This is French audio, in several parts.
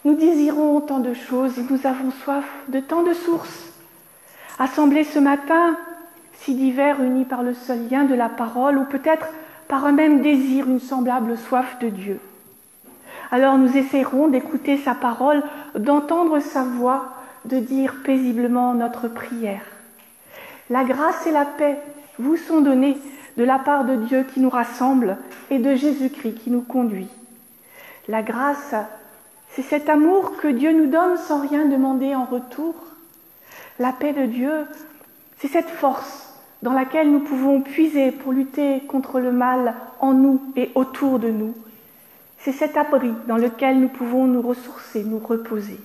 Nous désirons tant de choses et nous avons soif de tant de sources. Assemblés ce matin, si divers, unis par le seul lien de la parole, ou peut-être par un même désir, une semblable soif de Dieu. Alors nous essaierons d'écouter sa parole, d'entendre sa voix, de dire paisiblement notre prière. La grâce et la paix vous sont données de la part de Dieu qui nous rassemble et de Jésus-Christ qui nous conduit. La grâce, c'est cet amour que Dieu nous donne sans rien demander en retour. La paix de Dieu, c'est cette force dans laquelle nous pouvons puiser pour lutter contre le mal en nous et autour de nous. C'est cet abri dans lequel nous pouvons nous ressourcer, nous reposer.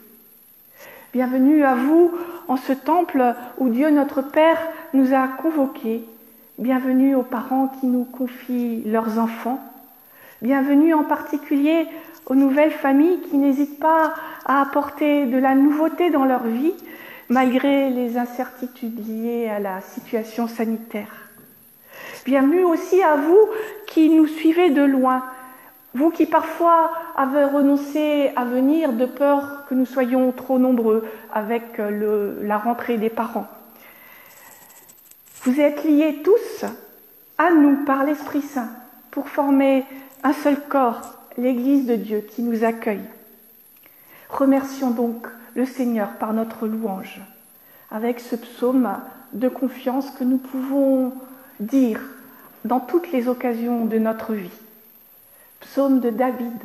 Bienvenue à vous en ce temple où Dieu notre Père nous a convoqués. Bienvenue aux parents qui nous confient leurs enfants. Bienvenue en particulier aux nouvelles familles qui n'hésitent pas à apporter de la nouveauté dans leur vie, malgré les incertitudes liées à la situation sanitaire. Bienvenue aussi à vous qui nous suivez de loin, vous qui parfois avez renoncé à venir de peur que nous soyons trop nombreux avec la rentrée des parents. Vous êtes liés tous à nous par l'Esprit Saint pour former un seul corps, l'Église de Dieu qui nous accueille. Remercions donc le Seigneur par notre louange, avec ce psaume de confiance que nous pouvons dire dans toutes les occasions de notre vie. Psaume de David.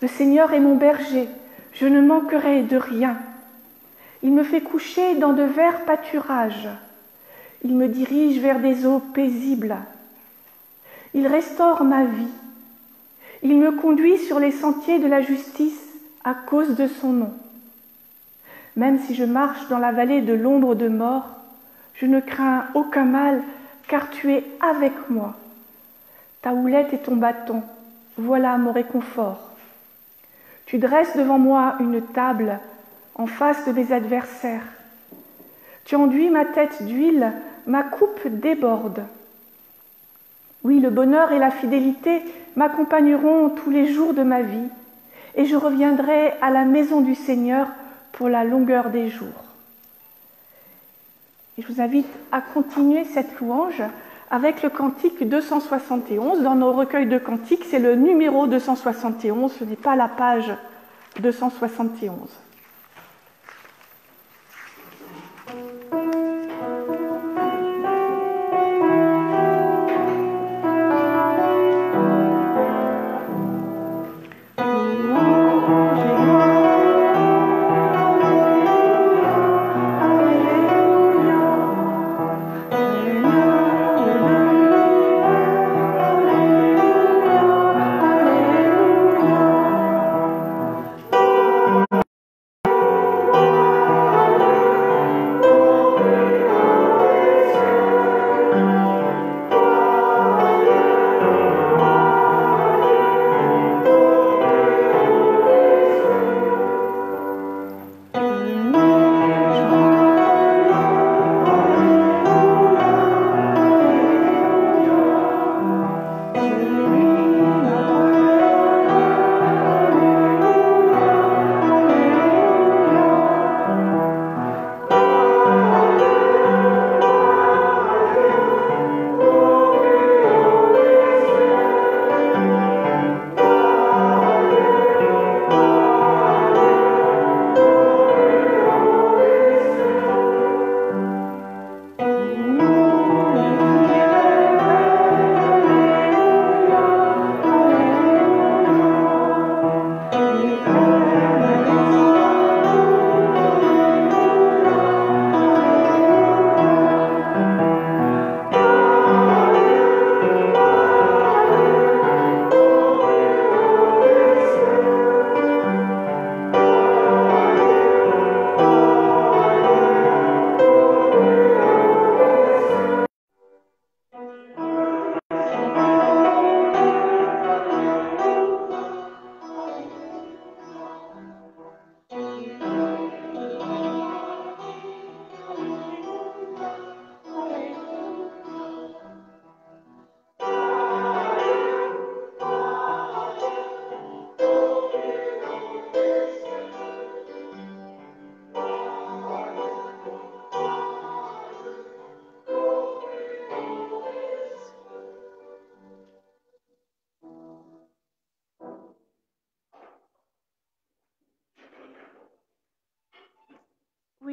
Le Seigneur est mon berger, je ne manquerai de rien. Il me fait coucher dans de verts pâturages. Il me dirige vers des eaux paisibles. Il restaure ma vie. Il me conduit sur les sentiers de la justice à cause de son nom. Même si je marche dans la vallée de l'ombre de mort, je ne crains aucun mal, car tu es avec moi. Ta houlette et ton bâton, voilà mon réconfort. Tu dresses devant moi une table en face de mes adversaires. Tu enduis ma tête d'huile, ma coupe déborde. Oui, le bonheur et la fidélité m'accompagneront tous les jours de ma vie, et je reviendrai à la maison du Seigneur pour la longueur des jours. Et je vous invite à continuer cette louange avec le cantique 271. Dans nos recueils de cantiques, c'est le numéro 271, ce n'est pas la page 271.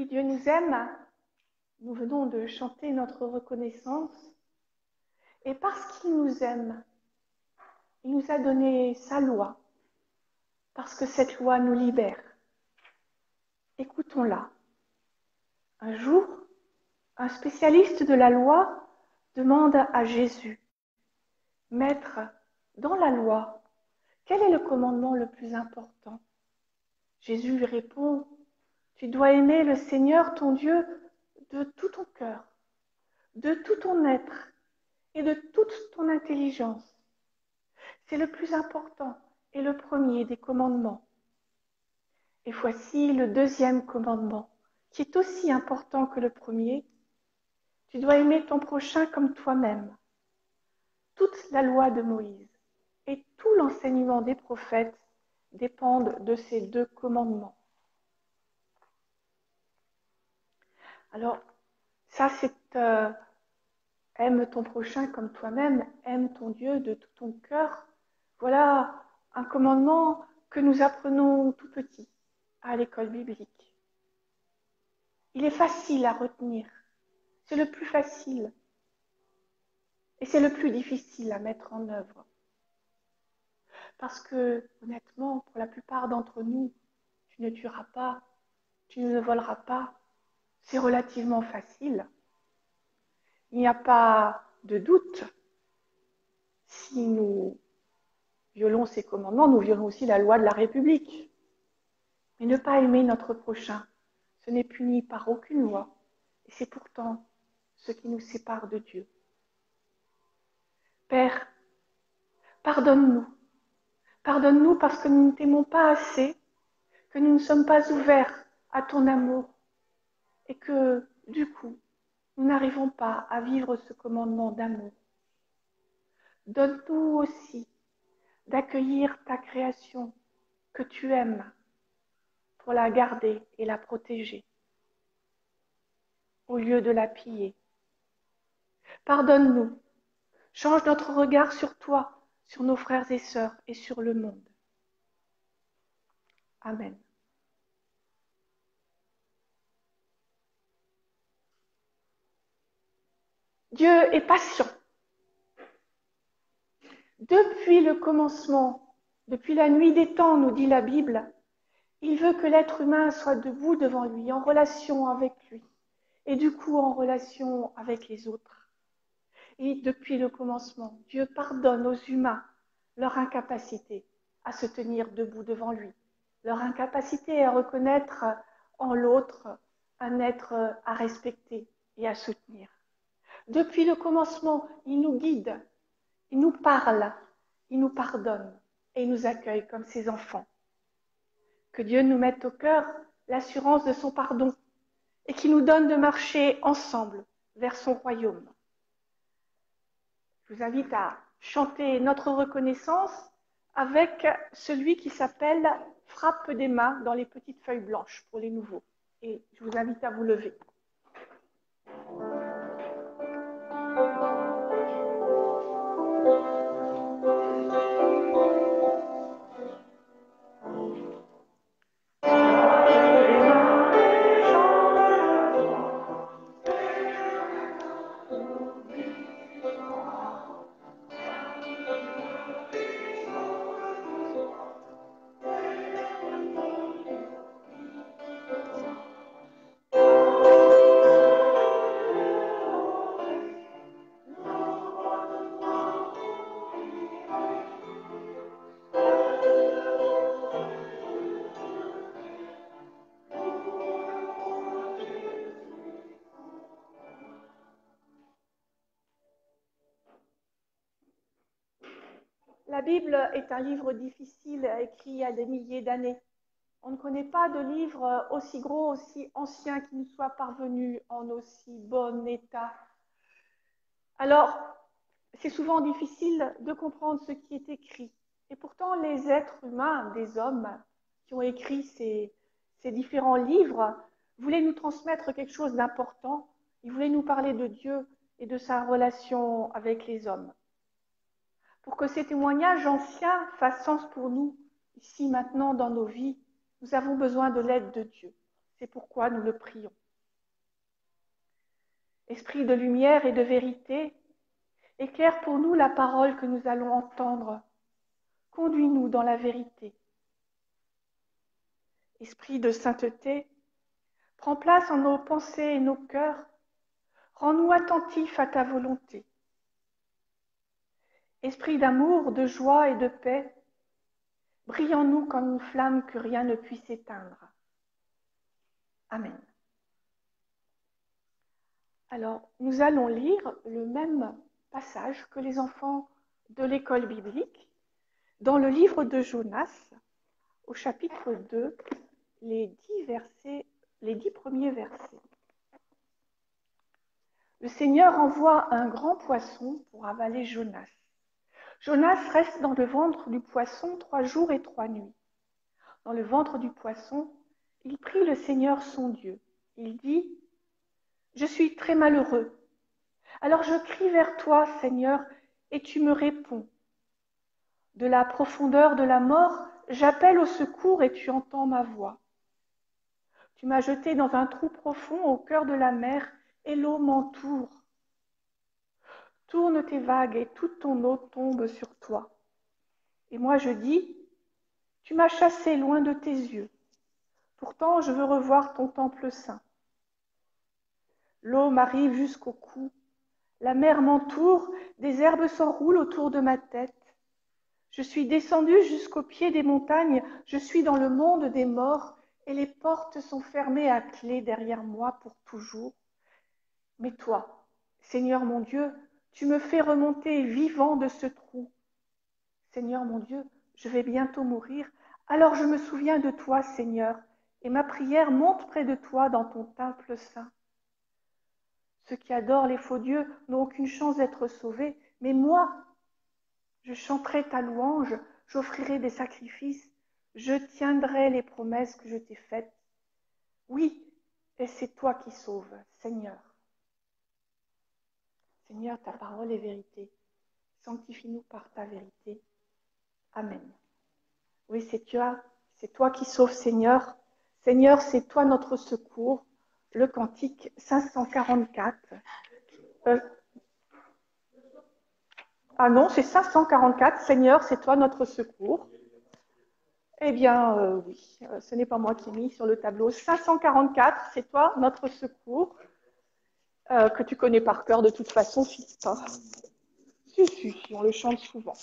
Oui, Dieu nous aime. Nous venons de chanter notre reconnaissance. Et parce qu'il nous aime, il nous a donné sa loi. Parce que cette loi nous libère. Écoutons-la. Un jour, un spécialiste de la loi demande à Jésus, « Maître, dans la loi, quel est le commandement le plus important ?» Jésus lui répond, « Tu dois aimer le Seigneur ton Dieu de tout ton cœur, de tout ton être et de toute ton intelligence. C'est le plus important et le premier des commandements. Et voici le deuxième commandement, qui est aussi important que le premier. Tu dois aimer ton prochain comme toi-même. Toute la loi de Moïse et tout l'enseignement des prophètes dépendent de ces deux commandements. » Alors, ça c'est aime ton prochain comme toi-même, aime ton Dieu de tout ton cœur. Voilà un commandement que nous apprenons tout petit à l'école biblique. Il est facile à retenir, c'est le plus facile et c'est le plus difficile à mettre en œuvre. Parce que, honnêtement, pour la plupart d'entre nous, tu ne tueras pas, tu ne voleras pas, c'est relativement facile. Il n'y a pas de doute. Si nous violons ces commandements, nous violons aussi la loi de la République. Mais ne pas aimer notre prochain, ce n'est puni par aucune loi, et c'est pourtant ce qui nous sépare de Dieu. Père, pardonne-nous. Pardonne-nous parce que nous ne t'aimons pas assez, que nous ne sommes pas ouverts à ton amour, et que, du coup, nous n'arrivons pas à vivre ce commandement d'amour. Donne-nous aussi d'accueillir ta création que tu aimes pour la garder et la protéger, au lieu de la piller. Pardonne-nous, change notre regard sur toi, sur nos frères et sœurs et sur le monde. Amen. Dieu est patient. Depuis le commencement, depuis la nuit des temps, nous dit la Bible, il veut que l'être humain soit debout devant lui, en relation avec lui, et du coup en relation avec les autres. Et depuis le commencement, Dieu pardonne aux humains leur incapacité à se tenir debout devant lui, leur incapacité à reconnaître en l'autre un être à respecter et à soutenir. Depuis le commencement, il nous guide, il nous parle, il nous pardonne et il nous accueille comme ses enfants. Que Dieu nous mette au cœur l'assurance de son pardon et qu'il nous donne de marcher ensemble vers son royaume. Je vous invite à chanter notre reconnaissance avec celui qui s'appelle « Frappe des mains » dans les petites feuilles blanches pour les nouveaux. Et je vous invite à vous lever. La Bible est un livre difficile, écrit il y a des milliers d'années. On ne connaît pas de livre aussi gros, aussi ancien qui nous soit parvenu en aussi bon état. Alors, c'est souvent difficile de comprendre ce qui est écrit. Et pourtant, les êtres humains, des hommes qui ont écrit ces différents livres, voulaient nous transmettre quelque chose d'important. Ils voulaient nous parler de Dieu et de sa relation avec les hommes. Pour que ces témoignages anciens fassent sens pour nous, ici, maintenant, dans nos vies, nous avons besoin de l'aide de Dieu. C'est pourquoi nous le prions. Esprit de lumière et de vérité, éclaire pour nous la parole que nous allons entendre. Conduis-nous dans la vérité. Esprit de sainteté, prends place en nos pensées et nos cœurs. Rends-nous attentifs à ta volonté. Esprit d'amour, de joie et de paix, brille en nous comme une flamme que rien ne puisse éteindre. Amen. Alors, nous allons lire le même passage que les enfants de l'école biblique dans le livre de Jonas, au chapitre 2, les 10 premiers versets. Le Seigneur envoie un grand poisson pour avaler Jonas. Jonas reste dans le ventre du poisson 3 jours et 3 nuits. Dans le ventre du poisson, il prie le Seigneur son Dieu. Il dit « Je suis très malheureux. Alors je crie vers toi, Seigneur, et tu me réponds. De la profondeur de la mort, j'appelle au secours et tu entends ma voix. Tu m'as jeté dans un trou profond au cœur de la mer et l'eau m'entoure. Tourne tes vagues et toute ton eau tombe sur toi. Et moi je dis, tu m'as chassé loin de tes yeux. Pourtant je veux revoir ton temple saint. L'eau m'arrive jusqu'au cou. La mer m'entoure, des herbes s'enroulent autour de ma tête. Je suis descendue jusqu'au pied des montagnes, je suis dans le monde des morts, et les portes sont fermées à clé derrière moi pour toujours. Mais toi, Seigneur mon Dieu, tu me fais remonter vivant de ce trou. Seigneur mon Dieu, je vais bientôt mourir, alors je me souviens de toi, Seigneur, et ma prière monte près de toi dans ton temple saint. Ceux qui adorent les faux dieux n'ont aucune chance d'être sauvés, mais moi, je chanterai ta louange, j'offrirai des sacrifices, je tiendrai les promesses que je t'ai faites. Oui, et c'est toi qui sauves, Seigneur. Seigneur, ta parole est vérité. Sanctifie-nous par ta vérité. Amen. Oui, c'est toi qui sauves, Seigneur. Seigneur, c'est toi notre secours. Le cantique 544. Ah non, c'est 544. Seigneur, c'est toi notre secours. Eh bien, oui, ce n'est pas moi qui ai mis sur le tableau. 544, c'est toi notre secours, que tu connais par cœur de toute façon, si, on le chante souvent.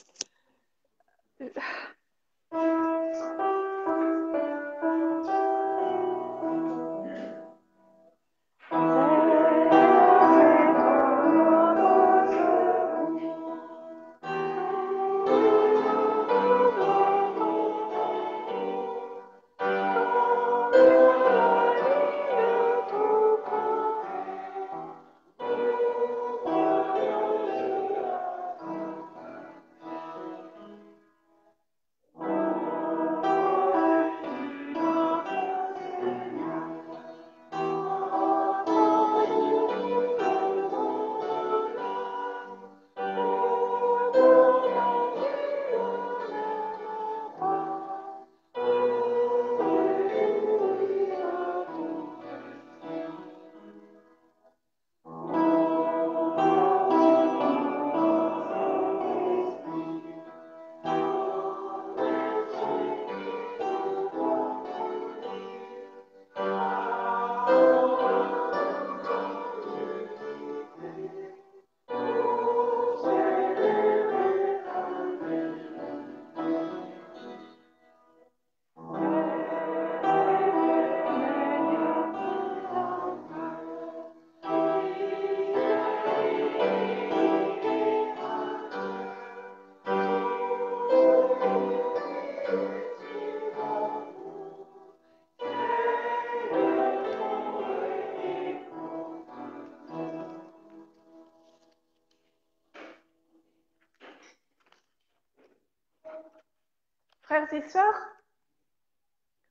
Frères et sœurs,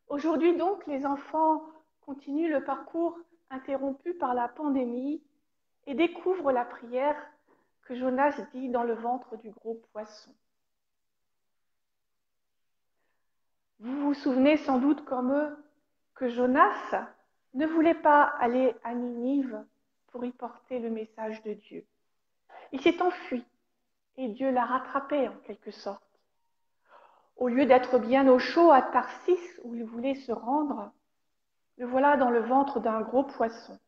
aujourd'hui donc, les enfants continuent le parcours interrompu par la pandémie et découvrent la prière que Jonas dit dans le ventre du gros poisson. Vous vous souvenez sans doute comme eux que Jonas ne voulait pas aller à Ninive pour y porter le message de Dieu. Il s'est enfui et Dieu l'a rattrapé en quelque sorte. Au lieu d'être bien au chaud à Tarsis où il voulait se rendre, le voilà dans le ventre d'un gros poisson.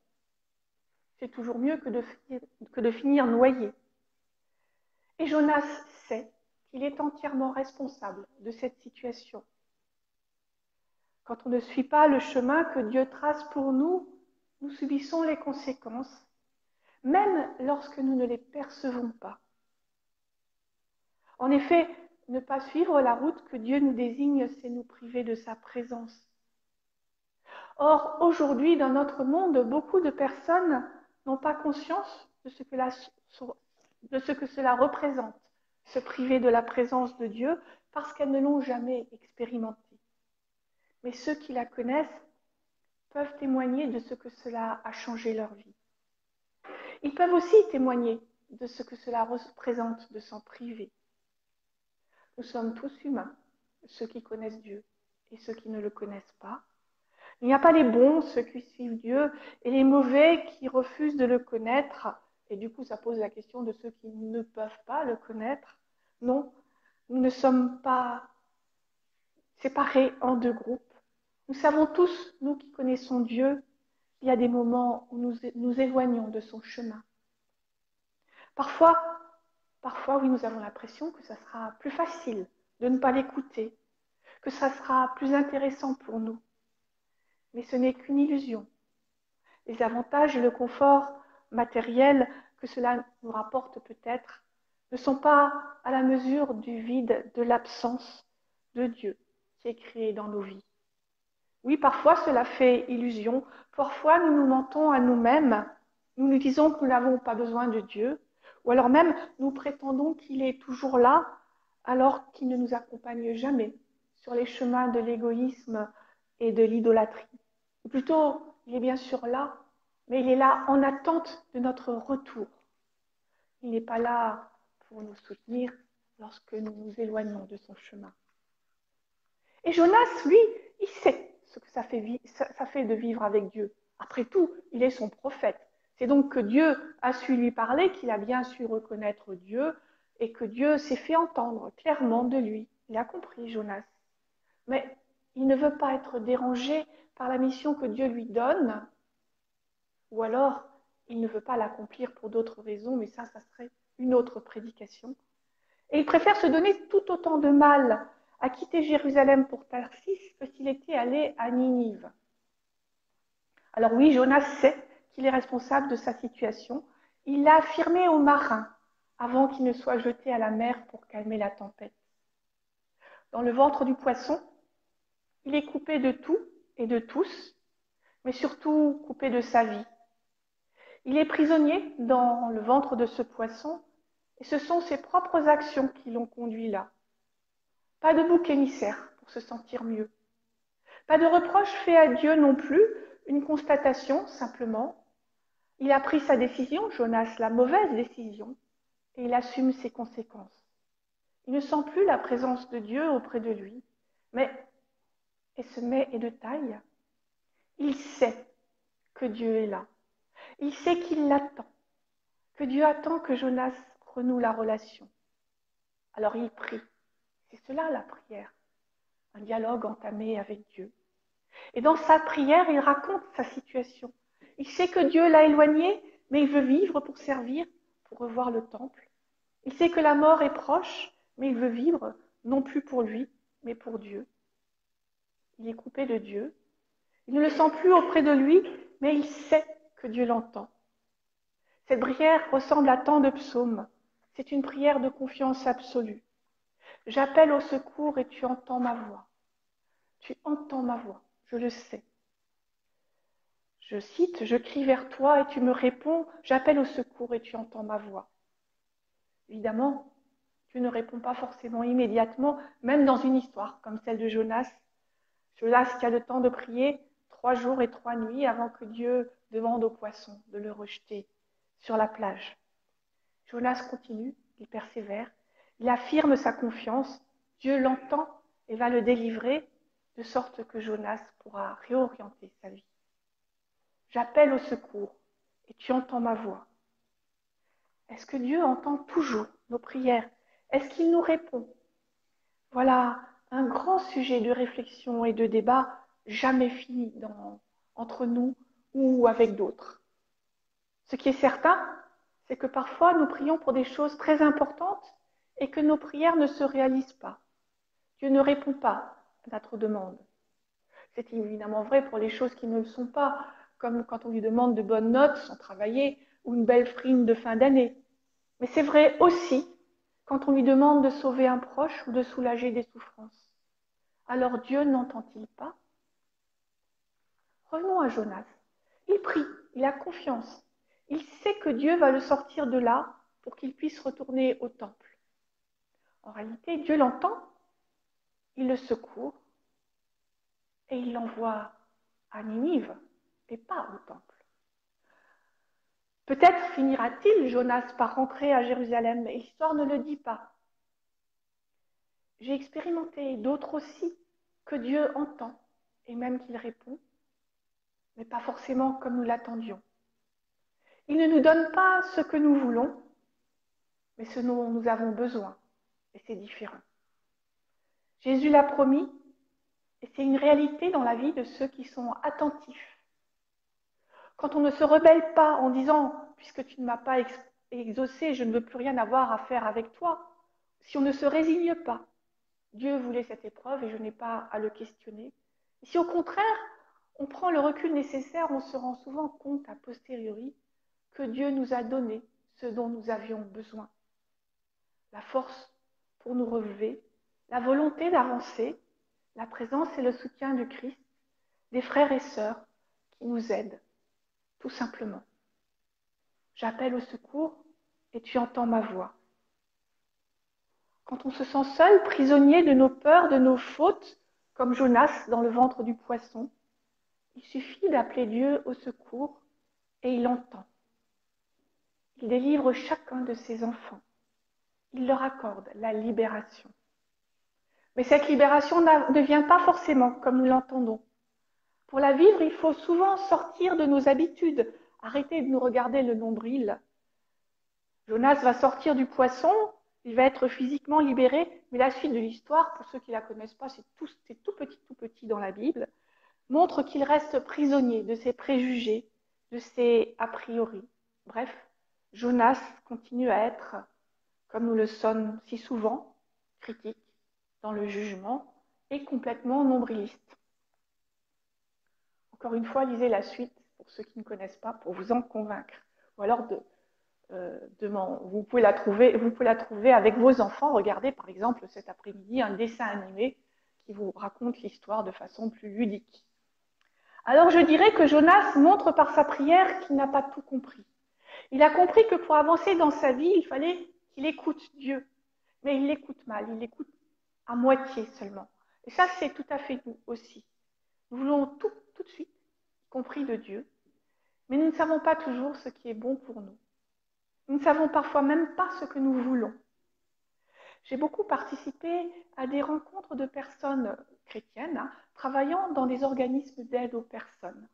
C'est toujours mieux que de finir noyé. Et Jonas sait qu'il est entièrement responsable de cette situation. Quand on ne suit pas le chemin que Dieu trace pour nous, nous subissons les conséquences, même lorsque nous ne les percevons pas. En effet, ne pas suivre la route que Dieu nous désigne, c'est nous priver de sa présence. Or, aujourd'hui, dans notre monde, beaucoup de personnes n'ont pas conscience de ce que cela représente, se priver de la présence de Dieu, parce qu'elles ne l'ont jamais expérimenté. Mais ceux qui la connaissent peuvent témoigner de ce que cela a changé leur vie. Ils peuvent aussi témoigner de ce que cela représente de s'en priver. Nous sommes tous humains, ceux qui connaissent Dieu et ceux qui ne le connaissent pas. Il n'y a pas les bons, ceux qui suivent Dieu, et les mauvais qui refusent de le connaître. Et du coup, ça pose la question de ceux qui ne peuvent pas le connaître. Non, nous ne sommes pas séparés en deux groupes. Nous savons tous, nous qui connaissons Dieu, il y a des moments où nous nous éloignons de son chemin. Parfois, oui, nous avons l'impression que ça sera plus facile de ne pas l'écouter, que ça sera plus intéressant pour nous. Mais ce n'est qu'une illusion. Les avantages et le confort matériel que cela nous rapporte peut-être ne sont pas à la mesure du vide, de l'absence de Dieu qui est créé dans nos vies. Oui, parfois cela fait illusion, parfois nous nous mentons à nous-mêmes, nous nous disons que nous n'avons pas besoin de Dieu, ou alors même nous prétendons qu'il est toujours là, alors qu'il ne nous accompagne jamais sur les chemins de l'égoïsme et de l'idolâtrie. Ou plutôt, il est bien sûr là, mais il est là en attente de notre retour. Il n'est pas là pour nous soutenir lorsque nous nous éloignons de son chemin. Et Jonas, lui, il sait ce que ça fait de vivre avec Dieu. Après tout, il est son prophète. C'est donc que Dieu a su lui parler, qu'il a bien su reconnaître Dieu et que Dieu s'est fait entendre clairement de lui. Il a compris, Jonas. Mais il ne veut pas être dérangé par la mission que Dieu lui donne, ou alors il ne veut pas l'accomplir pour d'autres raisons, mais ça serait une autre prédication. Et il préfère se donner tout autant de mal à quitter Jérusalem pour Tarsis que s'il était allé à Ninive. Alors oui, Jonas sait qu'il est responsable de sa situation. Il l'a affirmé aux marins avant qu'il ne soit jeté à la mer pour calmer la tempête. Dans le ventre du poisson, il est coupé de tout et de tous, mais surtout coupé de sa vie. Il est prisonnier dans le ventre de ce poisson et ce sont ses propres actions qui l'ont conduit là. Pas de bouc émissaire pour se sentir mieux. Pas de reproche fait à Dieu non plus, une constatation simplement. Il a pris sa décision, Jonas, la mauvaise décision, et il assume ses conséquences. Il ne sent plus la présence de Dieu auprès de lui, et ce mais est de taille. Il sait que Dieu est là. Il sait qu'il l'attend, que Dieu attend que Jonas renoue la relation. Alors il prie. C'est cela la prière, un dialogue entamé avec Dieu. Et dans sa prière, il raconte sa situation. Il sait que Dieu l'a éloigné, mais il veut vivre pour servir, pour revoir le temple. Il sait que la mort est proche, mais il veut vivre non plus pour lui, mais pour Dieu. Il est coupé de Dieu. Il ne le sent plus auprès de lui, mais il sait que Dieu l'entend. Cette prière ressemble à tant de psaumes. C'est une prière de confiance absolue. J'appelle au secours et tu entends ma voix. Tu entends ma voix, je le sais. Je cite, je crie vers toi et tu me réponds, j'appelle au secours et tu entends ma voix. Évidemment, Dieu ne répond pas forcément immédiatement, même dans une histoire comme celle de Jonas. Jonas qui a le temps de prier 3 jours et 3 nuits avant que Dieu demande au poisson de le rejeter sur la plage. Jonas continue, il persévère, il affirme sa confiance, Dieu l'entend et va le délivrer, de sorte que Jonas pourra réorienter sa vie. J'appelle au secours et tu entends ma voix. Est-ce que Dieu entend toujours nos prières? Est-ce qu'il nous répond? Voilà un grand sujet de réflexion et de débat jamais fini entre nous ou avec d'autres. Ce qui est certain, c'est que parfois nous prions pour des choses très importantes et que nos prières ne se réalisent pas. Dieu ne répond pas à notre demande. C'est évidemment vrai pour les choses qui ne le sont pas, comme quand on lui demande de bonnes notes sans travailler ou une belle prime de fin d'année. Mais c'est vrai aussi quand on lui demande de sauver un proche ou de soulager des souffrances. Alors Dieu n'entend-il pas? Revenons à Jonas. Il prie, il a confiance. Il sait que Dieu va le sortir de là pour qu'il puisse retourner au temple. En réalité, Dieu l'entend, il le secourt et il l'envoie à Ninive et pas au temple. Peut-être finira-t-il, Jonas, par rentrer à Jérusalem, mais l'histoire ne le dit pas. J'ai expérimenté, d'autres aussi, que Dieu entend et même qu'il répond, mais pas forcément comme nous l'attendions. Il ne nous donne pas ce que nous voulons, mais ce dont nous avons besoin, et c'est différent. Jésus l'a promis, et c'est une réalité dans la vie de ceux qui sont attentifs. Quand on ne se rebelle pas en disant « puisque tu ne m'as pas exaucé, je ne veux plus rien avoir à faire avec toi », si on ne se résigne pas, Dieu voulait cette épreuve et je n'ai pas à le questionner. Et si au contraire, on prend le recul nécessaire, on se rend souvent compte a posteriori que Dieu nous a donné ce dont nous avions besoin. La force pour nous relever, la volonté d'avancer, la présence et le soutien du Christ, des frères et sœurs qui nous aident, tout simplement. J'appelle au secours et tu entends ma voix. Quand on se sent seul, prisonnier de nos peurs, de nos fautes, comme Jonas dans le ventre du poisson, il suffit d'appeler Dieu au secours et il entend. Il délivre chacun de ses enfants. Il leur accorde la libération. Mais cette libération ne vient pas forcément comme nous l'entendons. Pour la vivre, il faut souvent sortir de nos habitudes, arrêter de nous regarder le nombril. Jonas va sortir du poisson, il va être physiquement libéré, mais la suite de l'histoire, pour ceux qui ne la connaissent pas, c'est tout petit dans la Bible, montre qu'il reste prisonnier de ses préjugés, de ses a priori. Bref, Jonas continue à être, comme nous le sommes si souvent, critique dans le jugement et complètement nombriliste. Encore une fois, lisez la suite pour ceux qui ne connaissent pas, pour vous en convaincre. Ou alors vous pouvez la trouver avec vos enfants. Regardez par exemple cet après-midi un dessin animé qui vous raconte l'histoire de façon plus ludique. Alors je dirais que Jonas montre par sa prière qu'il n'a pas tout compris. Il a compris que pour avancer dans sa vie, il fallait qu'il écoute Dieu. Mais il l'écoute mal, il l'écoute à moitié seulement. Et ça, c'est tout à fait nous aussi. Nous voulons tout de suite, y compris de Dieu, mais nous ne savons pas toujours ce qui est bon pour nous. Nous ne savons parfois même pas ce que nous voulons. J'ai beaucoup participé à des rencontres de personnes chrétiennes travaillant dans des organismes d'aide aux personnes.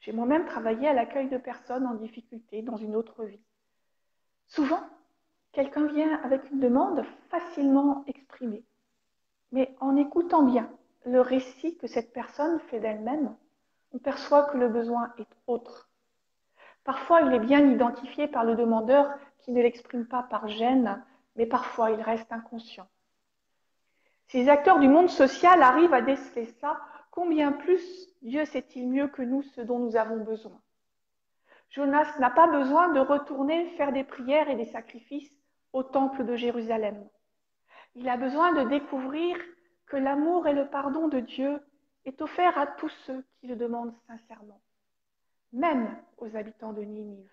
J'ai moi-même travaillé à l'accueil de personnes en difficulté dans une autre vie. Souvent, quelqu'un vient avec une demande facilement exprimée, mais en écoutant bien le récit que cette personne fait d'elle-même, on perçoit que le besoin est autre. Parfois, il est bien identifié par le demandeur qui ne l'exprime pas par gêne, mais parfois il reste inconscient. Si les acteurs du monde social arrivent à déceler ça, combien plus Dieu sait-il mieux que nous ce dont nous avons besoin? Jonas n'a pas besoin de retourner faire des prières et des sacrifices au temple de Jérusalem. Il a besoin de découvrir que l'amour et le pardon de Dieu est offert à tous ceux qui le demandent sincèrement, même aux habitants de Ninive.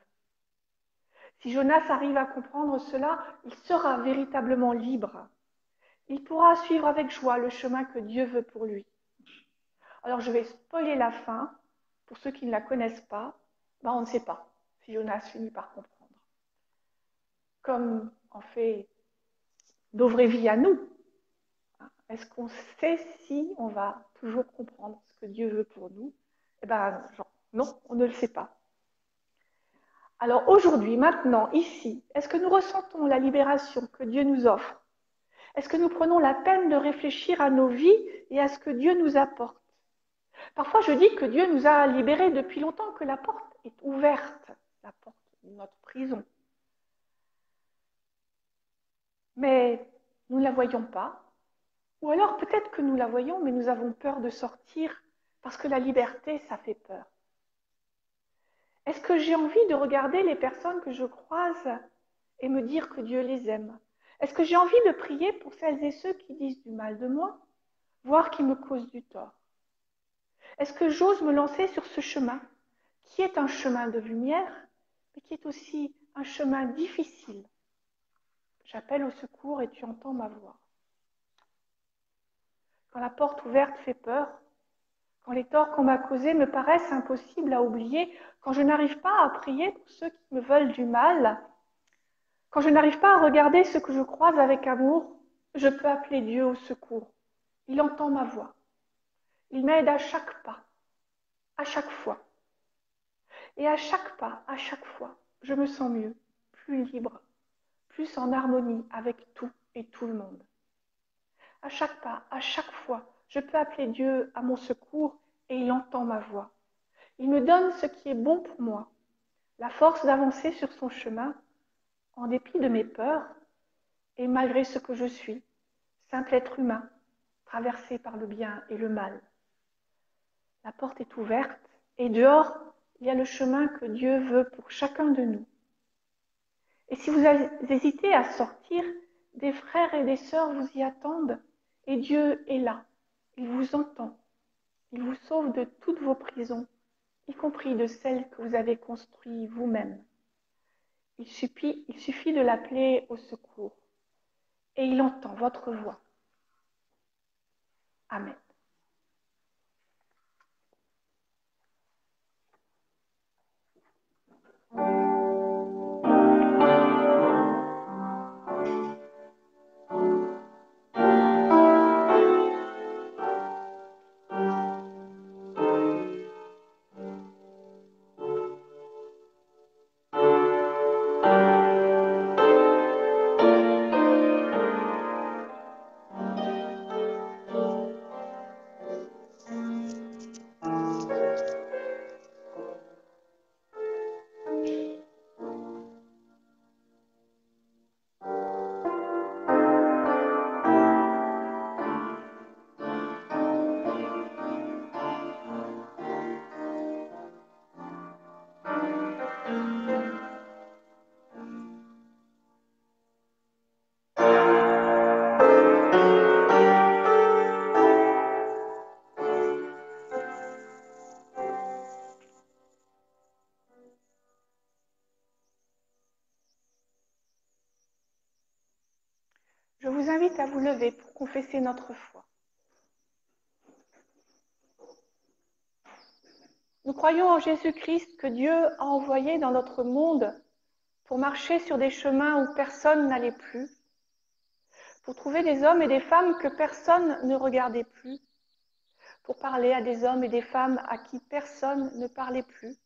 Si Jonas arrive à comprendre cela, il sera véritablement libre. Il pourra suivre avec joie le chemin que Dieu veut pour lui. Alors je vais spoiler la fin. Pour ceux qui ne la connaissent pas, on ne sait pas si Jonas finit par comprendre. Comme en fait nos vraies vies à nous. Est-ce qu'on sait si on va toujours comprendre ce que Dieu veut pour nous? Non, on ne le sait pas. Alors aujourd'hui, maintenant, ici, est-ce que nous ressentons la libération que Dieu nous offre? Est-ce que nous prenons la peine de réfléchir à nos vies et à ce que Dieu nous apporte? Parfois, je dis que Dieu nous a libérés depuis longtemps, que la porte est ouverte, la porte de notre prison. Mais nous ne la voyons pas. Ou alors peut-être que nous la voyons, mais nous avons peur de sortir parce que la liberté, ça fait peur. Est-ce que j'ai envie de regarder les personnes que je croise et me dire que Dieu les aime? Est-ce que j'ai envie de prier pour celles et ceux qui disent du mal de moi, voire qui me causent du tort? Est-ce que j'ose me lancer sur ce chemin, qui est un chemin de lumière, mais qui est aussi un chemin difficile? J'appelle au secours et tu entends ma voix. Quand la porte ouverte fait peur, quand les torts qu'on m'a causés me paraissent impossibles à oublier, quand je n'arrive pas à prier pour ceux qui me veulent du mal, quand je n'arrive pas à regarder ce que je croise avec amour, je peux appeler Dieu au secours. Il entend ma voix. Il m'aide à chaque pas, à chaque fois. Et à chaque pas, à chaque fois, je me sens mieux, plus libre, plus en harmonie avec tout et tout le monde. À chaque pas, à chaque fois, je peux appeler Dieu à mon secours et il entend ma voix. Il me donne ce qui est bon pour moi, la force d'avancer sur son chemin, en dépit de mes peurs et malgré ce que je suis, simple être humain, traversé par le bien et le mal. La porte est ouverte et dehors, il y a le chemin que Dieu veut pour chacun de nous. Et si vous hésitez à sortir, des frères et des sœurs vous y attendent et Dieu est là. Il vous entend. Il vous sauve de toutes vos prisons, y compris de celles que vous avez construites vous-même. Il suffit de l'appeler au secours et il entend votre voix. Amen. Je vous invite à vous lever pour confesser notre foi. Nous croyons en Jésus-Christ que Dieu a envoyé dans notre monde pour marcher sur des chemins où personne n'allait plus, pour trouver des hommes et des femmes que personne ne regardait plus, pour parler à des hommes et des femmes à qui personne ne parlait plus,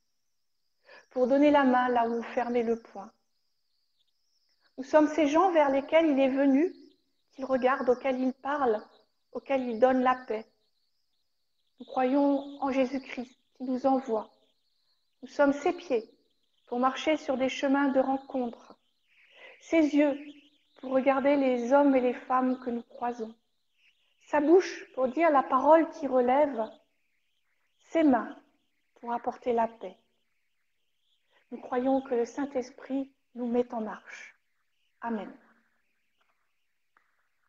pour donner la main là où on fermait le poing. Nous sommes ces gens vers lesquels il est venu, qu'il regarde, auxquels il parle, auxquels il donne la paix. Nous croyons en Jésus-Christ qui nous envoie. Nous sommes ses pieds pour marcher sur des chemins de rencontre, ses yeux pour regarder les hommes et les femmes que nous croisons, sa bouche pour dire la parole qui relève, ses mains pour apporter la paix. Nous croyons que le Saint-Esprit nous met en marche. Amen.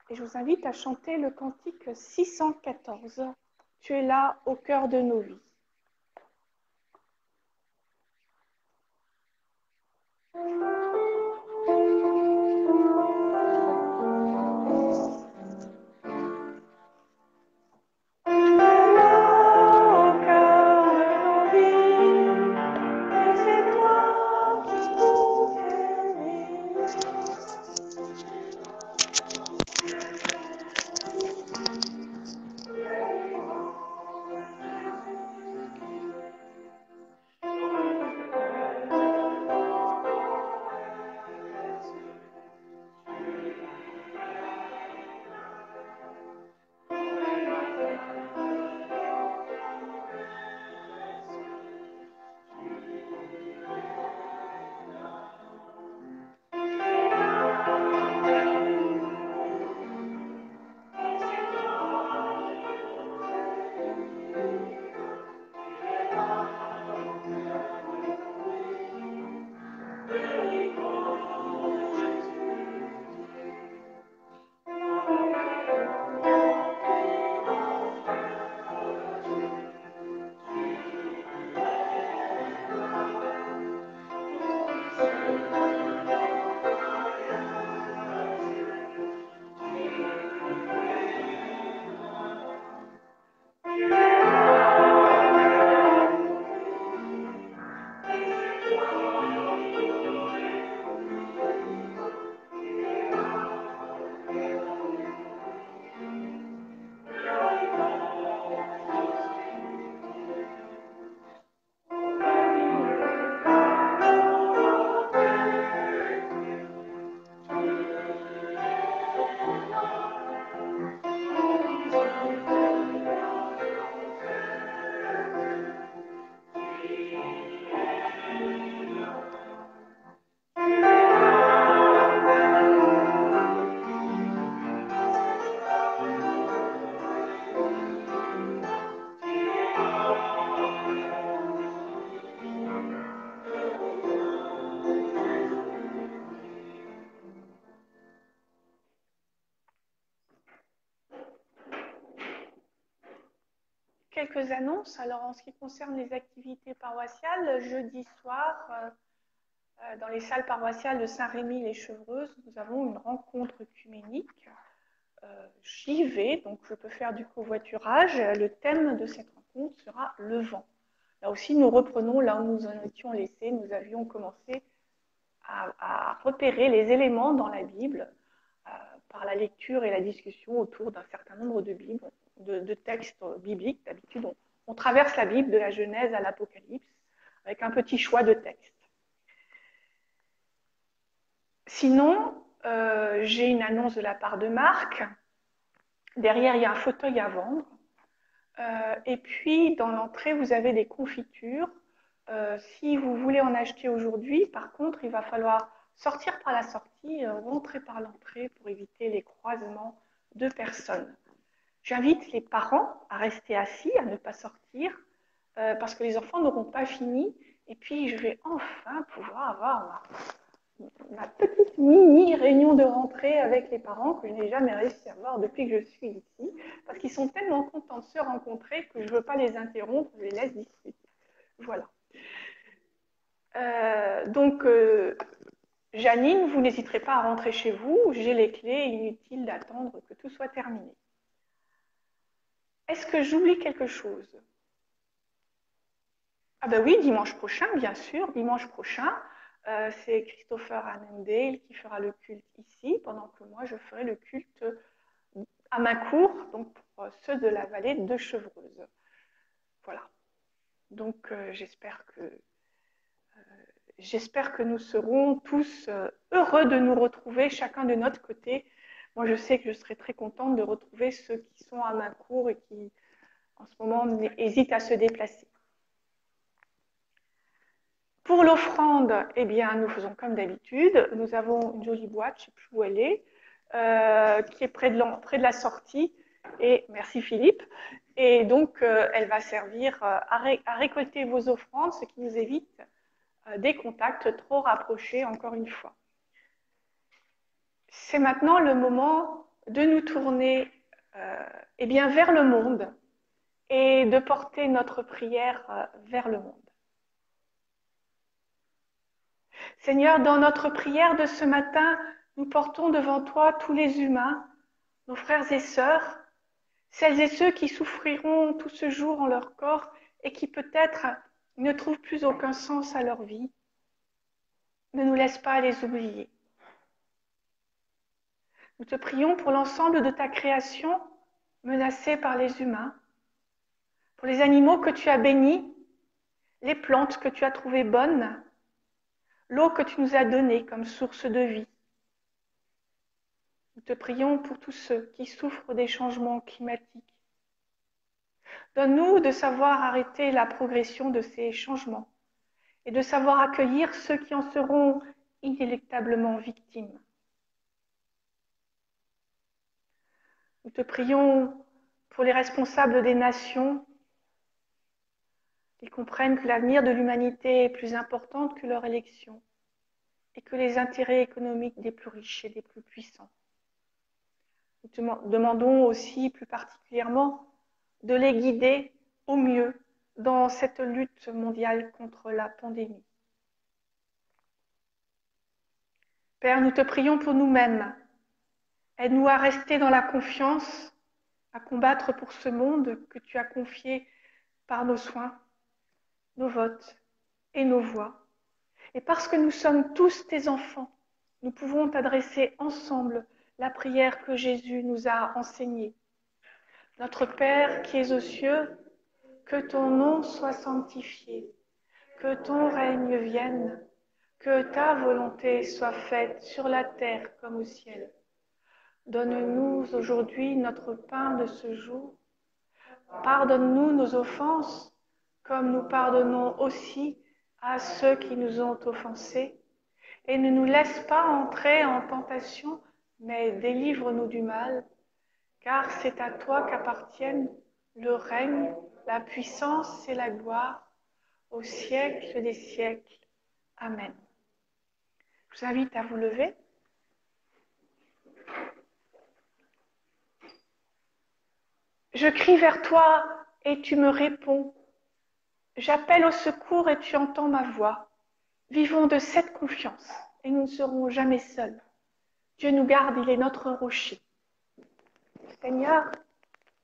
Et je vous invite à chanter le cantique 614. Tu es là au cœur de nos vies. quelques annonces. Alors, en ce qui concerne les activités paroissiales, jeudi soir, dans les salles paroissiales de Saint-Rémy-les-Chevreuses, nous avons une rencontre œcuménique. J'y vais, donc je peux faire du covoiturage. Le thème de cette rencontre sera le vent. Là aussi, nous reprenons là où nous en étions laissés. Nous avions commencé à repérer les éléments dans la Bible par la lecture et la discussion autour d'un certain nombre de textes bibliques. D'habitude, on traverse la Bible de la Genèse à l'Apocalypse avec un petit choix de textes. Sinon, j'ai une annonce de la part de Marc. Derrière, il y a un fauteuil à vendre. Et puis, dans l'entrée, vous avez des confitures. Si vous voulez en acheter aujourd'hui, par contre, il va falloir sortir par la sortie, rentrer par l'entrée pour éviter les croisements de personnes. J'invite les parents à rester assis, à ne pas sortir, parce que les enfants n'auront pas fini. Et puis, je vais enfin pouvoir avoir ma petite mini réunion de rentrée avec les parents que je n'ai jamais réussi à avoir depuis que je suis ici, parce qu'ils sont tellement contents de se rencontrer que je ne veux pas les interrompre, je les laisse discuter. Voilà. Janine, vous n'hésiterez pas à rentrer chez vous, j'ai les clés, inutile d'attendre que tout soit terminé. Est-ce que j'oublie quelque chose? Ah ben oui, dimanche prochain, bien sûr, dimanche prochain, c'est Christopher Annandale qui fera le culte ici, pendant que moi je ferai le culte à ma cour, donc pour ceux de la vallée de Chevreuse. Voilà. Donc j'espère que nous serons tous heureux de nous retrouver, chacun de notre côté. Moi, je sais que je serai très contente de retrouver ceux qui sont à ma cour et qui, en ce moment, hésitent à se déplacer. Pour l'offrande, eh bien, nous faisons comme d'habitude. Nous avons une jolie boîte, je ne sais plus où elle est, qui est près de la sortie. Et merci Philippe. Et donc, elle va servir à récolter vos offrandes, ce qui nous évite des contacts trop rapprochés, encore une fois. C'est maintenant le moment de nous tourner eh bien, vers le monde et de porter notre prière vers le monde. Seigneur, dans notre prière de ce matin, nous portons devant toi tous les humains, nos frères et sœurs, celles et ceux qui souffriront tout ce jour en leur corps et qui peut-être ne trouvent plus aucun sens à leur vie. Ne nous laisse pas les oublier. Nous te prions pour l'ensemble de ta création menacée par les humains, pour les animaux que tu as bénis, les plantes que tu as trouvées bonnes, l'eau que tu nous as donnée comme source de vie. Nous te prions pour tous ceux qui souffrent des changements climatiques. Donne-nous de savoir arrêter la progression de ces changements et de savoir accueillir ceux qui en seront inéluctablement victimes. Nous te prions pour les responsables des nations, qu'ils comprennent que l'avenir de l'humanité est plus important que leur élection et que les intérêts économiques des plus riches et des plus puissants. Nous te demandons aussi plus particulièrement de les guider au mieux dans cette lutte mondiale contre la pandémie. Père, nous te prions pour nous-mêmes. Aide-nous à rester dans la confiance, à combattre pour ce monde que tu as confié par nos soins, nos votes et nos voix. Et parce que nous sommes tous tes enfants, nous pouvons t'adresser ensemble la prière que Jésus nous a enseignée. Notre Père qui es aux cieux, que ton nom soit sanctifié, que ton règne vienne, que ta volonté soit faite sur la terre comme au ciel. Donne-nous aujourd'hui notre pain de ce jour. Pardonne-nous nos offenses, comme nous pardonnons aussi à ceux qui nous ont offensés. Et ne nous laisse pas entrer en tentation, mais délivre-nous du mal, car c'est à toi qu'appartiennent le règne, la puissance et la gloire, au siècle des siècles. Amen. Je vous invite à vous lever. Je crie vers toi et tu me réponds. J'appelle au secours et tu entends ma voix. Vivons de cette confiance et nous ne serons jamais seuls. Dieu nous garde, il est notre rocher. Seigneur,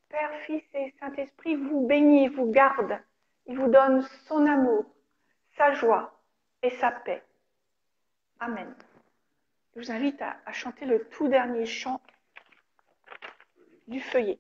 Père, Fils et Saint-Esprit, vous bénit, vous garde. Il vous donne son amour, sa joie et sa paix. Amen. Je vous invite à chanter le tout dernier chant du feuillet.